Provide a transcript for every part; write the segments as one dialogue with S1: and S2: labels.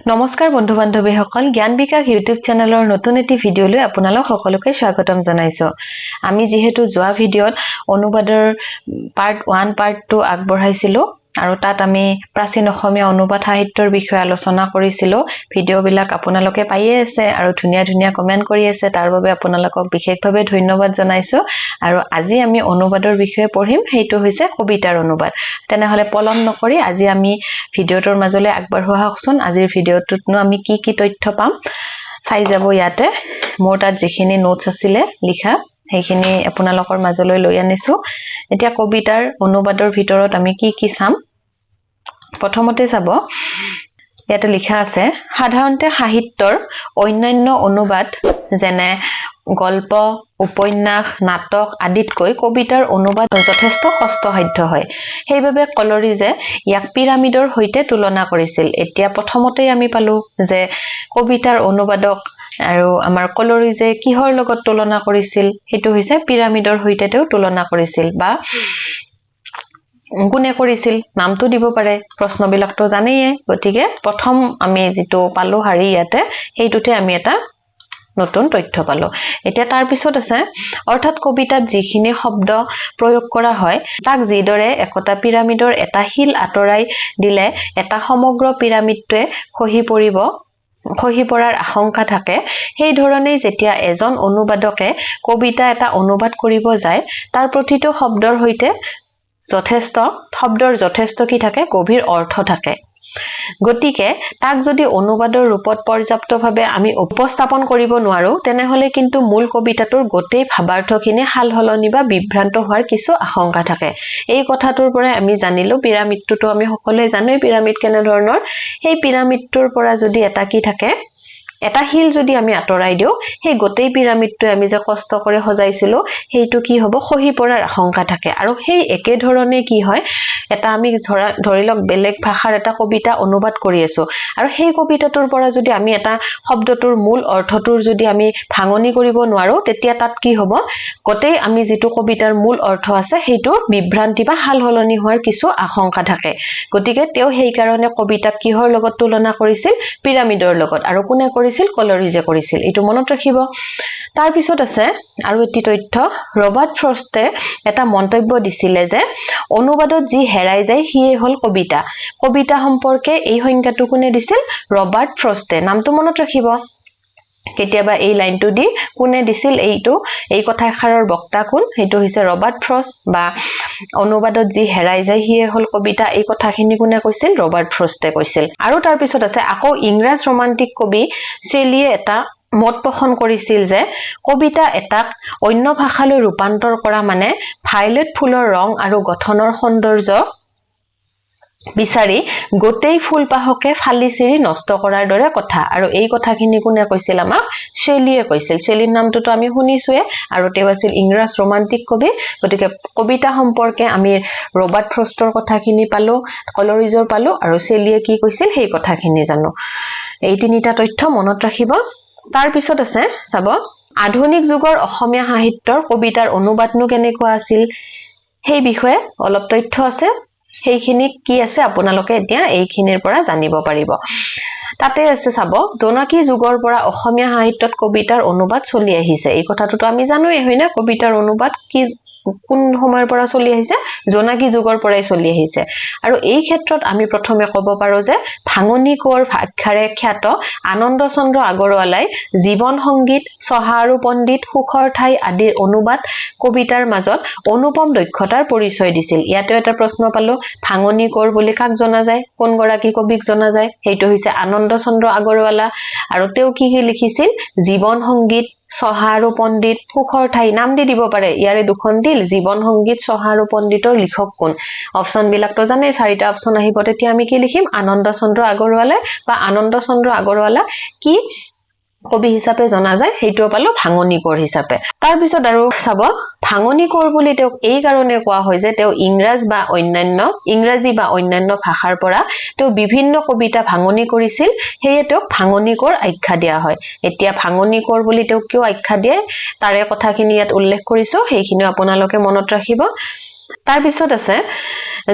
S1: নমস্কাৰ বন্ধু বান্ধৱীসকল জ্ঞান বিকাশ ইউটিউব চেনেলৰ নতুন এটি ভিডিঅলৈ আপোনালোক সকলোকে স্বাগতম জনাইছো আমি যেহেতু যোৱা ভিডিঅত অনুবাদৰ পাৰ্ট 1 পাৰ্ট 2 আগবঢ়াইছিলো আৰু তাত আমি প্ৰাচীন অসমীয়া অনুবাদ সাহিত্যৰ বিষয়ে আলোচনা কৰিছিলো ভিডিঅবিলাক আপোনালোকে পাইয়ে আছে আৰু ধুনিয়া ধুনিয়া কমেন্ট কৰি আছে তাৰ বাবে আপোনালোকক বিশেষভাৱে ধন্যবাদ জনাইছো আৰু আজি আমি অনুবাদৰ বিষয়ে পঢ়িম সেইটো হৈছে কবিতাৰ অনুবাদ তেনেহলে পলম নকৰি আজি আমি ভিডিঅটোৰ মাজলৈ আগবঢ়োৱা হকচোন আজিৰ ভিডিঅটোতনো আমি কি তথ্য পাম চাই যাব ইয়াতে মোৰ তাত যিখিনি নোটছ আছিল লিখা সেইখিনি আপোনালোকৰ মাজলৈ লৈ আনিছো এতিয়া কবিতাৰ অনুবাদৰ ভিতৰত আমি কি চাম প্ৰথমতে চাব ইয়াতে লিখা আছে সাধাৰণতে সাহিত্যৰ অন্যান্য অনুবাদ যেনে গল্প উপন্যাস নাটক আদিতকৈ কবিতাৰ অনুবাদ যথেষ্ট কষ্টসাধ্য হয় সেইভাবে কলৰিজে ইয়াক পিৰামিডৰ হৈতে তুলনা কৰিছিল এতিয়া প্ৰথমতে আমি পালো যে কবিতাৰ অনুবাদক আৰু আমাৰ কলৰিজে কিহৰ লগত তুলনা কৰিছিল হেতু হৈছে পিৰামিডৰ হৈতে তেও তুলনা কৰিছিল বা গুণে কৰিছিল নামটো দিব পাৰে প্ৰশ্নবিলাকটো জানেয়ে গতিকে প্ৰথম আমি যেটো পালো হাৰি ইয়াতে হেইটোতে আমি এটা নতুন তথ্য পালো এতিয়া তাৰ পিছত আছে অৰ্থাৎ কবিতাত যিখিনি শব্দ প্ৰয়োগ কৰা হয় তাক যিদৰে একটা পিৰামিডৰ এটা হিল আতৰাই দিলে এটা সমগ্ৰ পিৰামিডটোৱে খহি পৰাৰ আশংকা থাকে সেই ধৰণে যেতিয়া এজন অনুবাদকে কবিতা এটা অনুবাদ কৰিব যায় তাৰ প্ৰতিটো শব্দৰ হৈতে যথেষ্ট কি থাকে গভীৰ অৰ্থ থাকে গতিকে তাক যদি অনুবাদৰ ৰূপত পৰ্যাপ্তভাৱে আমি উপস্থাপন কৰিব নোৱাৰো তেনেহলে কিন্তু মূল কবিতাটোৰ গোটেই ভাবাৰ্থখিনি হালহলনি বা বিভ্ৰান্ত হোৱাৰ কিছু আশংকা থাকে এই কথাটোৰ পৰা আমি জানিলো পিৰামিডটো আমি সকলোৱে জানোই পিৰামিড কেনে ধৰণৰ সেই পিৰামিডটোৰ পৰা যদি এটা কি থাকে এটা হিল যদি আমি আতৰাই দিও সেই গোটেই পিৰামিডটো আমি যে কষ্ট কৰি সজাইছিলো হেইটো কি হ'ব খহি পৰাৰ আশংকা থাকে আৰু সেই একে ধৰণে কি হয় এটা আমি ধৰিলক বেলেগ ভাষাৰ এটা কবিতা অনুবাদ কৰি আছো আৰু সেই কবিতাটোৰ পৰা যদি আমি এটা শব্দটোৰ মূল অৰ্থটোৰ যদি আমি ভাঙনি কৰিব নোৱাৰো তেতিয়া তাত কি হ'ব গোটেই আমি যেটো কবিতাৰ মূল অৰ্থ আছে হেইটো বিভ্ৰান্তি বা হালহলনি হোৱাৰ কিছু আশংকা থাকে গতিকে তেও সেই কাৰণে কবিতাক কিহৰ লগত তুলনা কৰিছিল পিৰামিডৰ লগত আৰু কোনে কৰিছিল কলৰিজে কৰিছিল এটো মনত ৰাখিব তাৰ পিছত আছে আৰু এটি তথ্য ৰবাৰ্ট ফ্ৰষ্টে এটা মন্তব্য দিছিলে যে অনুবাদত যি হেৰাই যায় হিয়ে হল কবিতা সম্পৰ্কে এই সংজ্ঞাটো কোনে দিছিল ৰবাৰ্ট ফ্ৰষ্টে নামটো মনত ৰাখিব কেতিয়াবা এই লাইনটো দি কোনে দিছিল এই কথাষাৰৰ বক্তা কোন হেতু হৈছে ৰবাৰ্ট ফ্ৰষ্ট বা অনুবাদত যি হেৰাই যায় হিয়ে হল কবিতা এই কথাখিনি কোনে কৈছিল ৰবাৰ্ট ফ্ৰষ্টে কৈছিল আৰু তাৰ পিছত আছে আকৌ ইংৰাজ ৰোমান্টিক কবি শেলিয়ে এটা মত পোষণ কৰিছিল যে কবিতা এটাক অন্য ভাষালৈ ৰূপান্তৰ কৰা মানে ভায়োলেট ফুলৰ ৰং আৰু গঠনৰ সৌন্দৰ্য বিচাৰি গোটেই ফুলপাহকে ফালি চিৰি নষ্ট কৰাৰ দৰে কথা আৰু এই কথাখিনি কোনে কৈছিল আমাক শেলিয়ে কৈছিল শেলিৰ নামটোতো আমি শুনিছোৱে আৰু তেওঁ আছিল ইংৰাজ ৰোমান্টিক কবি গতিকে কবিতা সম্পৰ্কে আমি ৰবাৰ্ট ফ্ৰষ্টৰ কথাখিনি পালো কলৰিজৰ পালো আৰু শেলিয়ে কি কৈছিল সেই কথাখিনি জানো এই তিনিটা তথ্য মনত ৰাখিব তাৰ পিছত আছে চাব আধুনিক যুগৰ অসমীয়া সাহিত্যৰ কবিতাৰ অনুবাদনো কেনেকুৱা আছিল সেই বিষয়ে অলপ তথ্য আছে সেইখিনি কি আছে আপোনালোকে এতিয়া এইখিনিৰ পৰা জানিব পাৰিব তাতে আছে চাব জোনাকী যুগৰ পৰা অসমীয়া সাহিত্যত কবিতাৰ অনুবাদ চলি আহিছে এই কথাটোতো আমি জানোৱে হয়নে কবিতাৰ অনুবাদ কি কোন সময়ৰ পৰা চলি আহিছে জোনাকী যুগৰ পৰাই চলি আহিছে আৰু এই ক্ষেত্ৰত আমি প্ৰথমে ক'ব পাৰো যে ভাঙনি কোঁৱৰ ভাষাৰে খ্যাত আনন্দ চন্দ্ৰ আগৰৱালাই জীৱন সংগীত চহা আৰু পণ্ডিত সুখৰ ঠাই আদিৰ অনুবাদ কবিতাৰ মাজত অনুপম দক্ষতাৰ পৰিচয় দিছিল ইয়াতে এটা প্ৰশ্ন পালো ভাঙনি কোঁৱৰ বুলি কাক জনা যায় কোন গৰাকী কবিক জনা যায় হেতু হৈছে আনন্দ চন্দ্ৰ আগৰৱালা আৰু তেও কি লিখিছিল জীৱন সংগীত চহা আৰু পণ্ডিত সুখৰ ঠাই নাম দিব পাৰে ইয়াৰে দুখন দিল জীৱন সংগীত চহা আৰু পণ্ডিতৰ লিখক কোন অপচন বিলাকটো জানে চাৰিটা অপচন আহিব তেতিয়া আমি কি লিখিম আনন্দ চন্দ্ৰ আগৰৱালা বা আনন্দ চন্দ্ৰ আগৰৱালা কি কবি হিচাপে জনা যায় হেইটো পালো ভাঙনি কোঁৱৰ হিচাপে তাৰ পিছত আৰু চাব ভাঙনি কোঁৱৰ বুলি তেও এই কাৰণে কোৱা হয় যে তেও ইংৰাজী বা অন্যান্য ভাষাৰ পৰা তেও বিভিন্ন কবিতা ভাঙনি কৰিছিল হেয়ে তেও ভাঙনি কোঁৱৰ আখ্যা দিয়া হয় এতিয়া ভাঙনি কোঁৱৰ বুলি তেও কিয় আখ্যা দিয়ে তাৰে কথাখিনি ইয়াত উল্লেখ কৰিছো সেইখিনি আপোনালোকে মনত ৰাখিব তাৰ পিছত আছে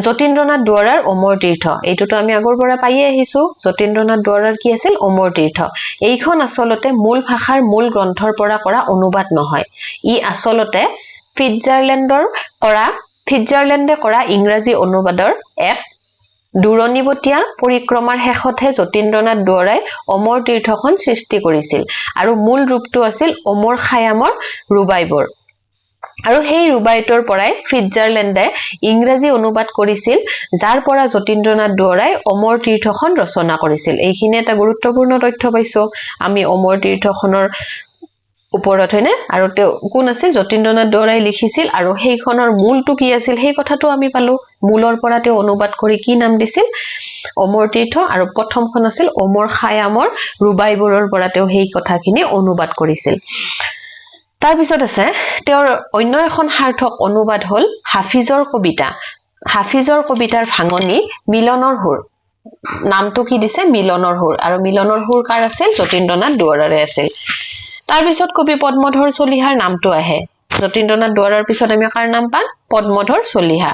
S1: যতীন্দ্ৰনাথ দুৱৰাৰ অমৰ তীৰ্থ এইটোতো আমি আগৰ পৰা পাইয়ে আহিছো যতীন্দ্ৰনাথ দুৱৰাৰ কি আছিল অমৰ তীৰ্থ এইখন আসলতে মূল ভাষাৰ মূল গ্ৰন্থৰ পৰা কৰা অনুবাদ নহয় ই আসলতে ফিটজাৰলেণ্ডে কৰা ইংৰাজী অনুবাদৰ এক দূৰণিবতীয়া পৰিক্ৰমাৰ শেষতহে যতীন্দ্ৰনাথ দুৱৰাই অমৰ তীৰ্থখন সৃষ্টি কৰিছিল আৰু মূল ৰূপটো আছিল অমৰ খায়ামৰ ৰুবাইবৰ আৰু সেই ৰুবাইটোৰ পৰাই ফিটজাৰলেণ্ডে ইংৰাজী অনুবাদ কৰিছিল যাৰ পৰা যতীন্দ্ৰনাথ দুৱৰাই অমৰ তীৰ্থখন ৰচনা কৰিছিল এইখিনি এটা গুৰুত্বপূৰ্ণ তথ্য পাইছো আমি অমৰ তীৰ্থখনৰ ওপৰত হয়নে আৰু কোন আছিল যতীন্দ্ৰনাথ দুৱৰাই লিখিছিল আৰু সেইখনৰ মূলটো কি আছিল সেই কথাটো আমি পালো মূলৰ পৰা তেওঁ অনুবাদ কৰি কি নাম দিছিল অমৰ তীৰ্থ আৰু প্ৰথমখন আছিল অমৰ খায়ামৰ ৰুবাইবৰৰ পৰা তেওঁ সেই কথাখিনি অনুবাদ কৰিছিল তাৰ পিছত আছে তেওঁৰ অন্য এখন সাৰ্থক অনুবাদ হল হাফিজৰ কবিতাৰ ভাঙনি মিলনৰ হুৰ নামটো কি দিছে মিলনৰ হুৰ আৰু মিলনৰ হুৰ কাৰ আছিল যতীন্দ্ৰনাথ দুৱৰাৰে আছিল তাৰ পিছত কবি পদ্মধৰ চলিহাৰ নামটো আহে যতীন্দ্ৰনাথ দুৱৰাৰ পিছত আমি কাৰ নাম পাম পদ্মধৰ চলিহা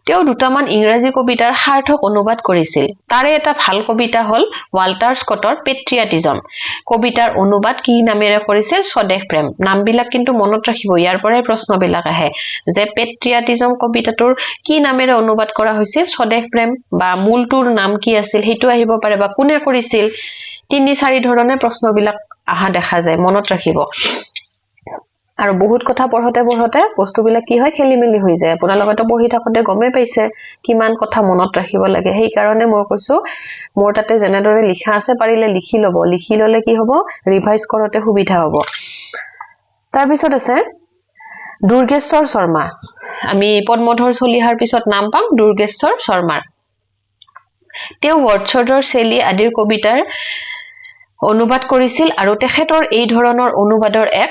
S1: তেওঁ দুটামান ইংৰাজী কবিতাৰ সাৰ্থক অনুবাদ কৰিছিল তাৰে এটা ভাল কবিতা হল ৱাল্টাৰ স্কটৰ পেট্ৰিয়াটিজম কবিতাৰ অনুবাদ কি নামেৰে কৰিছিল স্বদেশ প্ৰেম নামবিলাক কিন্তু মনত ৰাখিব ইয়াৰ পৰাই প্ৰশ্নবিলাক আহে যে পেট্ৰিয়াটিজম কবিতাটোৰ কি নামেৰে অনুবাদ কৰা হৈছিল স্বদেশ প্ৰেম বা মূলটোৰ নাম কি আছিল হেতু আহিব পাৰে বা কোনে কৰিছিল 3-4 ধৰণে প্ৰশ্নবিলাক আহা দেখা যায় মনত ৰাখিব আৰু বহুত কথা পঢ়তে বস্তুবিলাক কি হয় খেলিমেলি হৈ যায় আপোনালোকেতো পঢ়ি থাকতে গমে পাইছে কিমান কথা মনত ৰাখিব লাগে সেই কাৰণে মই কৈছো মোৰ তাতে জেনেদৰে লিখা আছে পাৰিলে লিখি ললে কি হ'ব ৰিভাইজ কৰতে সুবিধা হ'ব তাৰ পিছত আছে দুৰ্গেশ্বৰ শৰ্মা আমি পদ্মধৰ চলিহাৰ পিছত নাম পাম দুৰ্গেশ্বৰ শৰ্মাৰ তেওঁ ৱৰ্ডছৱৰ্ডৰ চেলি আদিৰ কবিতাৰ অনুবাদ কৰিছিল আৰু তেখেতৰ এই ধৰণৰ অনুবাদৰ এক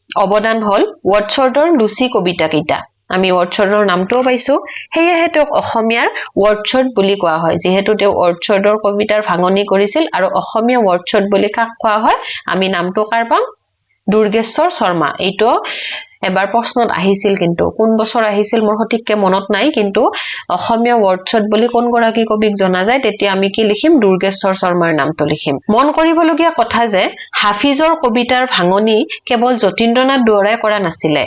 S1: অৱদান হল ৱৰ্ডছৱৰ্ডৰ লুচি কবিতা কেইটা আমি ৱৰ্ডছৱৰ্ডৰ নামটোও পাইছো হেয়েহে তেওঁক অসমীয়াৰ ৱৰ্ডছৱৰ্ড বুলি কোৱা হয় যেহেতু তেওঁ ৱৰ্ডছৱৰ্ডৰ কবিতাৰ ভাঙনি কৰিছিল আৰু অসমীয়া ৱৰ্ডছৱৰ্ড বুলি কাক কোৱা হয় আমি নামটো কাৰ পাম দুৰ্গেশ্বৰ শৰ্মা এইটো এবাৰ প্ৰশ্নত আহিছিল কিন্তু কোন বছৰ আহিছিল মোৰ সঠিককে মনত নাই কিন্তু অসমীয়া ৱৰ্ডছৱৰ্ড বুলি কোন গৰাকী কবিক জনা যায় তেতিয়া আমি কি লিখিম দুৰ্গেশ্বৰ শৰ্মাৰ নামটো লিখিম মন কৰিবলগীয়া কথা যে হাফিজৰ কবিতাৰ ভাঙনি কেৱল যতীন্দ্ৰনাথ দুৱৰাই কৰা নাছিলে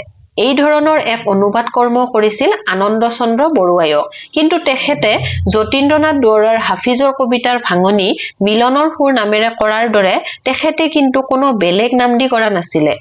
S1: এই ধৰণৰ এক অনুবাদ কৰ্ম কৰিছিল আনন্দ চন্দ্ৰ বৰুৱায়ো কিন্তু তেখেতে যতীন্দ্ৰনাথ দুৱৰাৰ হাফিজৰ কবিতাৰ ভাঙনি মিলনৰ সুৰ নামেৰে কৰাৰ দৰে তেখেতে কিন্তু কোনো বেলেগ নাম দি কৰা নাছিলে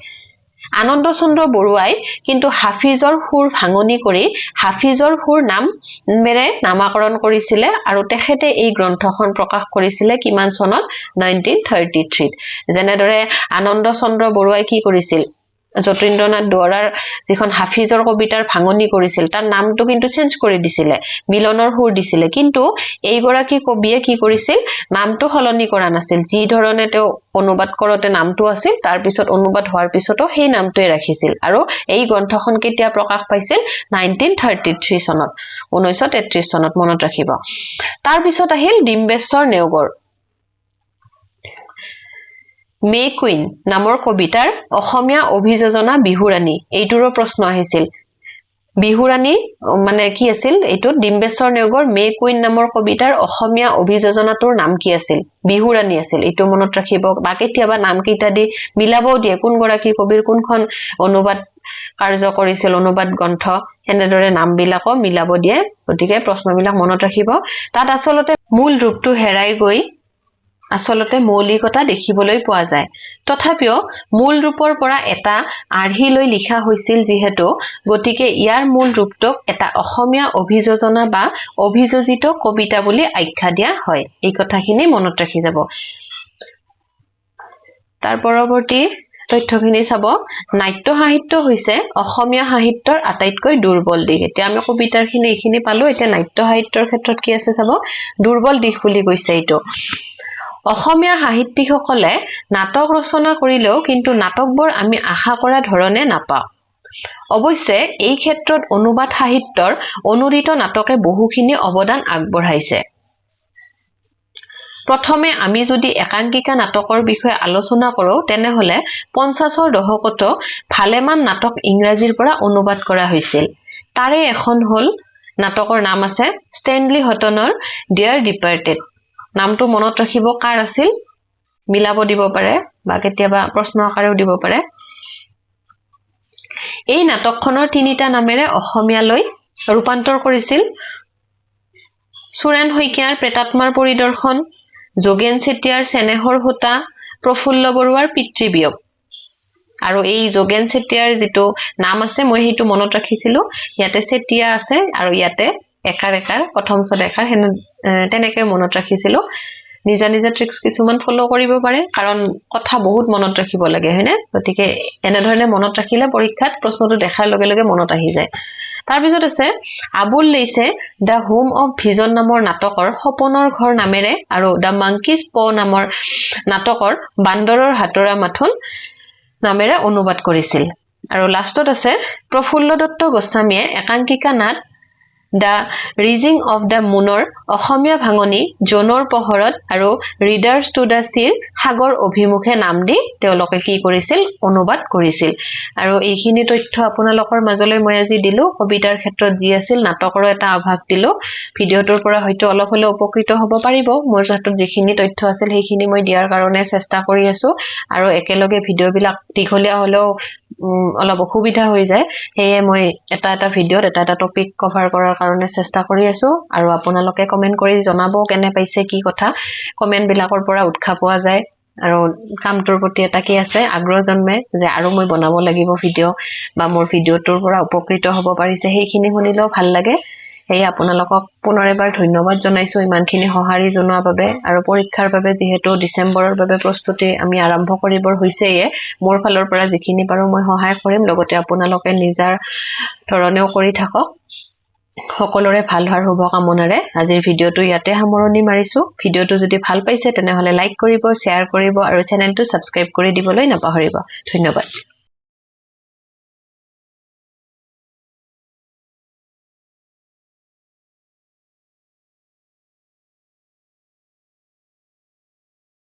S1: আনন্দ চন্দ্ৰ বৰুৱাই কিন্তু হাফিজৰ সুৰ ভাঙনি কৰি হাফিজৰ সুৰ নামেৰে নামাকৰণ কৰিছিলে আৰু তেখেতে এই গ্ৰন্থখন প্ৰকাশ কৰিছিলে কিমান চনত 1933 যেনেদৰে আনন্দ চন্দ্ৰ বৰুৱাই কি কৰিছিল যতীন্দ্ৰনাথ দুৱৰাৰ যিখন হাফিজৰ কবিতাৰ ভাঙনি কৰিছিল তাৰ নামটো কিন্তু চেঞ্জ কৰি দিছিলে মিলনৰ সুৰ দিছিলে কিন্তু এই গৰাকী কবিয়ে কি কৰিছিল নামটো সলনি কৰা নাছিল যি ধৰণে তেওঁ অনুবাদ কৰতে নামটো আছিল তাৰ পিছত অনুবাদ হোৱাৰ পিছতো সেই নামটোৱে ৰাখিছিল আৰু এই গ্ৰন্থখন কেতিয়া প্ৰকাশ পাইছিল 1933 চনত 1933 চনত মনত ৰাখিব তাৰ পিছত আহিল ডিম্বেশ্বৰ নেওগৰ মে কুইন নামৰ কবিতাৰ অসমীয়া অভিযোজনা বিহুৰাণী এইটোৰো প্ৰশ্ন আহিছিল বিহুৰাণী মানে কি আছিল এইটো ডিম্বেশ্বৰ নেওগৰ মে কুইন নামৰ কবিতাৰ অসমীয়া অভিযোজনাটোৰ নাম কি আছিল বিহুৰাণী আছিল এইটো মনত ৰাখিব বা কেতিয়াবা নাম কেইটা দি মিলাবও দিয়ে কোন গৰাকী কবিৰ কোনখন অনুবাদ কাৰ্য কৰিছিল অনুবাদ গ্ৰন্থ এনেদৰে নামবিলাকো মিলাব দিয়ে গতিকে প্ৰশ্নবিলাক মনত ৰাখিব তাত আসলতে মূল ৰূপটো হেৰাই গৈ আসলতে মৌলিকতা দেখিবলৈ পোৱা যায় তথাপিও মূল ৰূপৰ পৰা এটা আৰ্হি লৈ লিখা হৈছিল যিহেতু গতিকে ইয়াৰ মূল ৰূপটোক এটা অসমীয়া অভিযোজনা বা অভিযোজিত কবিতা বুলি আখ্যা দিয়া হয় এই কথাখিনি মনত ৰাখি যাব তাৰ পৰৱৰ্তী তথ্যখিনি চাব নাট্য সাহিত্য হৈছে অসমীয়া সাহিত্যৰ আটাইতকৈ দুৰ্বল দিশ এতিয়া আমি কবিতাৰখিনি এইখিনি পালো এতিয়া নাট্য সাহিত্যৰ ক্ষেত্ৰত কি আছে চাব দুৰ্বল দিশ বুলি কৈছে এইটো অসমীয়া সাহিত্যিকসকলে নাটক ৰচনা কৰিলেও কিন্তু নাটকবোৰ আমি আশা কৰা ধৰণে নাপাওঁ অৱশ্যে এই ক্ষেত্ৰত অনুবাদ সাহিত্যৰ অনুদিত নাটকে বহুখিনি অৱদান আগবঢ়াইছে প্ৰথমে আমি যদি একাংকিকা নাটকৰ বিষয়ে আলোচনা কৰো তেনেহলে 50ৰ দশকতো ভালেমান নাটক ইংৰাজীৰ পৰা অনুবাদ কৰা হৈছিল তাৰে এখন হল নাটকৰ নাম আছে ষ্টেনলি হটনৰ ডিয়াৰ ডিপাৰ্টেড নামটো মনত ৰাখিব কাৰ আছিল মিলাব দিব পাৰে বা কেতিয়াবা প্ৰশ্ন আকাৰেও দিব পাৰে এই নাটকখনৰ তিনিটা নামেৰে অসমীয়ালৈ ৰূপান্তৰ কৰিছিল সুৰেন শইকীয়াৰ প্ৰেতাত্মাৰ পৰিদৰ্শন যোগেন চেতিয়াৰ চেনেহৰ হোতা প্ৰফুল্ল বৰুৱাৰ পিতৃবিয়োগ আৰু এই যোগেন চেতিয়াৰ যেটো নাম আছে মই হেতু মনত ৰাখিছিলো ইয়াতে চেতিয়া আছে আৰু ইয়াতে একাৰ প্ৰথম ছদ একাৰ তেনেকৈ মনত ৰাখিছিলো নিজা নিজা ট্ৰিক্স কিছুমান ফলো কৰিব পাৰে কাৰণ কথা বহুত মনত ৰাখিব লাগে হয়নে গতিকে এনে ধৰণে মনত ৰাখিলে পৰীক্ষাত প্ৰশ্নটো দেখাৰ লগে লগে মনত আহি যায় তাৰ পিছত আছে আবুল লেইছে দা হোম অফ ভিজন নামৰ নাটকৰ সপনৰ ঘৰ নামেৰে আৰু দা মাংকিজ প নামৰ নাটকৰ বান্দৰৰ হাতৰা মাথোন নামেৰে অনুবাদ কৰিছিল আৰু লাষ্টত আছে প্ৰফুল্ল দত্ত গোস্বামীয়ে একাংকিকা নাট দা ৰিজিং অফ দা মুনৰ অসমীয়া ভাঙনি জনৰ পহৰত আৰু ৰিডাৰ্ছ টু দা চিৰ সাগৰ অভিমুখে নাম দি তেওঁলোকে কি কৰিছিল অনুবাদ কৰিছিল আৰু এইখিনি তথ্য আপোনালোকৰ মাজলৈ মই আজি দিলো কবিতাৰ ক্ষেত্ৰত যি আছিল নাটকৰ এটা আভাস দিলো ভিডিওটোৰ পৰা হয়তো অলপ হলে উপকৃত হ'ব পাৰিব মোৰ হাতত যিখিনি তথ্য আছিল সেইখিনি মই দিয়াৰ কাৰণে চেষ্টা কৰি আছো আৰু একেলগে ভিডিওবিলাক দীঘলীয়া হলেও অলপ অসুবিধা হৈ যায় হেয়ে মই এটা ভিডিওত এটা টপিক কভাৰ কৰাৰ কাৰণে চেষ্টা কৰি আছো আৰু আপোনালোকে কমেন্ট কৰি জনাব কেনে পাইছে কি কথা কমেন্ট বিলাকৰ পৰা উৎসাহ পোৱা যায় আৰু কামটোৰ প্ৰতি এটা কি আছে আগ্ৰহ জন্মে যে আৰু মই বনাব লাগিব ভিডিও বা মোৰ ভিডিওটোৰ পৰা উপকৃত হ'ব পাৰিছে সেইখিনি শুনিলেও ভাল লাগে এই আপোনালোকক পুনৰ এবাৰ ধন্যবাদ জনাইছো ইমানখিনি সহাৰি জনোৱাৰ বাবে আৰু পৰীক্ষাৰ বাবে যেহেতু ডিসেম্বৰৰ বাবে প্ৰস্তুতি আমি আৰম্ভ কৰিবৰ হৈছেয়ে মোৰ ফালৰ পৰা যিখিনি পাৰো মই সহায় কৰিম লগতে আপোনালোকে নিজৰ ধৰণেও কৰি থাকক সকলোৰে ভাল হোৱাৰ শুভকামনাৰে আজিৰ ভিডিওটো ইয়াতে সামৰণি মাৰিছো ভিডিওটো যদি ভাল পাইছে তেনেহলে লাইক কৰিব শেয়াৰ কৰিব আৰু চেনেলটো সাবস্ক্ৰাইব কৰি দিবলৈ নাপাহৰিব ধন্যবাদ